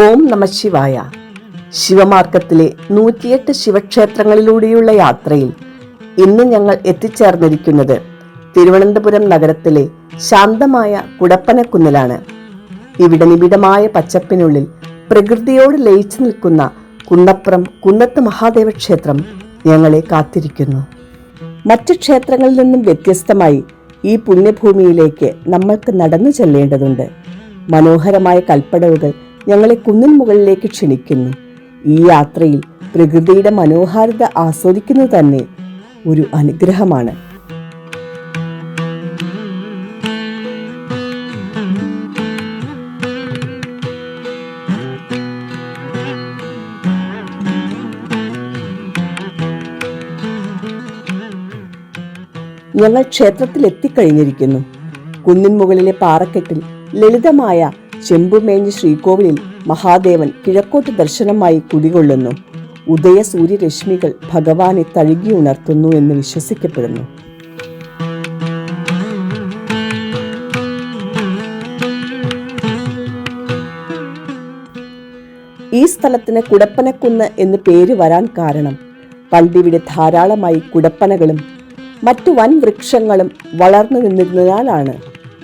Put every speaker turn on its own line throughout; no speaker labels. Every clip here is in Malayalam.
ഓം നമഃശിവായ. ശിവമാർഗത്തിലെ 108 ശിവക്ഷേത്രങ്ങളിലൂടെയുള്ള യാത്രയിൽ ഇന്ന് ഞങ്ങൾ എത്തിച്ചേർന്നിരിക്കുന്നത് തിരുവനന്തപുരം നഗരത്തിലെ ശാന്തമായ കുടപ്പനക്കുന്നിലാണ്. ഇവിടെ നിബിഡമായ പച്ചപ്പിനുള്ളിൽ പ്രകൃതിയോട് ലയിച്ചു നിൽക്കുന്ന കുന്നപ്പുറം കുന്നത്ത് മഹാദേവ ക്ഷേത്രം ഞങ്ങളെ കാത്തിരിക്കുന്നു. മറ്റു ക്ഷേത്രങ്ങളിൽ നിന്നും വ്യത്യസ്തമായി ഈ പുണ്യഭൂമിയിലേക്ക് നമ്മൾക്ക് നടന്നു ചെല്ലേണ്ടതുണ്ട്. മനോഹരമായ കൽപ്പടവുകൾ ഞങ്ങളെ കുന്നിൻ മുകളിലേക്ക് ക്ഷണിക്കുന്നു. ഈ യാത്രയിൽ പ്രകൃതിയുടെ മനോഹാരിത ആസ്വദിക്കുന്നത് തന്നെ ഒരു അനുഗ്രഹമാണ്. ഞങ്ങൾ ക്ഷേത്രത്തിൽ എത്തിക്കഴിഞ്ഞിരിക്കുന്നു. കുന്നിൻ മുകളിലെ പാറക്കെട്ടിൽ ലളിതമായ ചെമ്പുമേഞ്ഞ ശ്രീകോവിലിൽ മഹാദേവൻ കിഴക്കോട്ട് ദർശനമായി കുടികൊള്ളുന്നു. ഉദയ സൂര്യരശ്മികൾ ഭഗവാനെ തഴുകി ഉണർത്തുന്നു എന്ന് വിശ്വസിക്കപ്പെടുന്നു. ഈ സ്ഥലത്തിന് കുടപ്പനക്കുന്ന് എന്ന് പേര് വരാൻ കാരണം പണ്ടിവിടെ ധാരാളമായി കുടപ്പനകളും മറ്റു വൻ വൃക്ഷങ്ങളും വളർന്നു നിന്നിരുന്നതിനാലാണ്.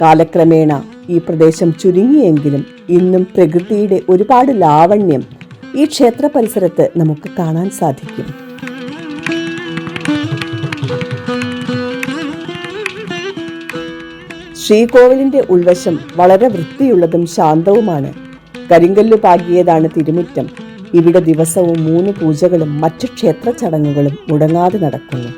കാലക്രമേണ ഈ പ്രദേശം ചുരുങ്ങിയെങ്കിലും ഇന്നും പ്രകൃതിയുടെ ഒരുപാട് ലാവണ്യം ഈ ക്ഷേത്ര പരിസരത്ത് നമുക്ക് കാണാൻ സാധിക്കും. ശ്രീകോവിലിന്റെ ഉൾവശം വളരെ വൃത്തിയുള്ളതും ശാന്തവുമാണ്. കരിങ്കല്ലു പാകിയതാണ് തിരുമുറ്റം. ഇവിടെ ദിവസവും 3 പൂജകളും മറ്റു ക്ഷേത്ര ചടങ്ങുകളും മുടങ്ങാതെ നടക്കുന്നു.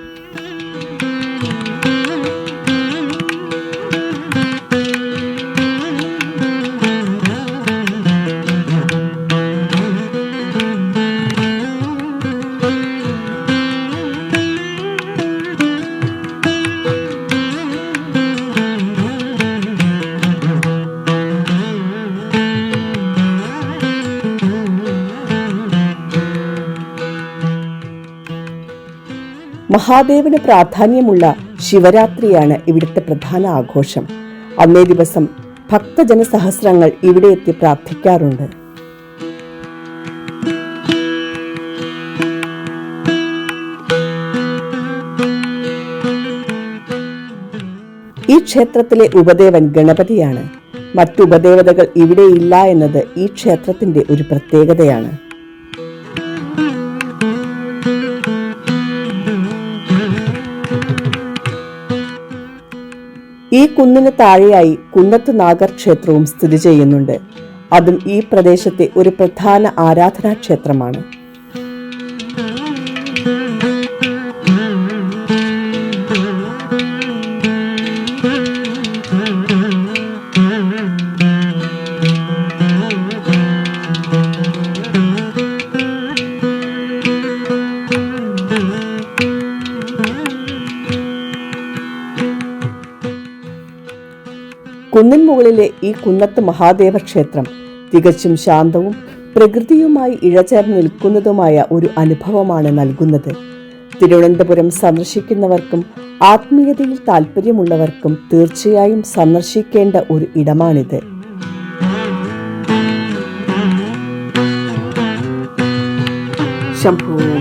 മഹാദേവന് പ്രാധാന്യമുള്ള ശിവരാത്രിയാണ് ഇവിടുത്തെ പ്രധാന ആഘോഷം. അന്നേ ദിവസം ഭക്തജനസഹസ്രങ്ങൾ ഇവിടെ എത്തി പ്രാർത്ഥിക്കാറുണ്ട്. ഈ ക്ഷേത്രത്തിലെ ഉപദേവൻ ഗണപതിയാണ്. മറ്റു ഉപദേവതകൾ ഇവിടെ ഇല്ല എന്നത് ഈ ക്ഷേത്രത്തിന്റെ ഒരു പ്രത്യേകതയാണ്. ഈ കുന്നിന് താഴെയായി കുന്നത്ത് നാഗർ ക്ഷേത്രവും സ്ഥിതി ചെയ്യുന്നുണ്ട്. അതും ഈ പ്രദേശത്തെ ഒരു പ്രധാന ആരാധനാ ക്ഷേത്രമാണ്. കുന്നിൻ മുകളിലെ ഈ കുന്നത്ത് മഹാദേവ ക്ഷേത്രം തികച്ചും ശാന്തവും പ്രകൃതിയുമായി ഇഴചേർന്ന് നിൽക്കുന്നതുമായ ഒരു അനുഭവമാണ് നൽകുന്നത്. തിരുവനന്തപുരം സന്ദർശിക്കുന്നവർക്കും ആത്മീയതയിൽ താല്പര്യമുള്ളവർക്കും തീർച്ചയായും സന്ദർശിക്കേണ്ട ഒരു ഇടമാണിത്. ശംഭോ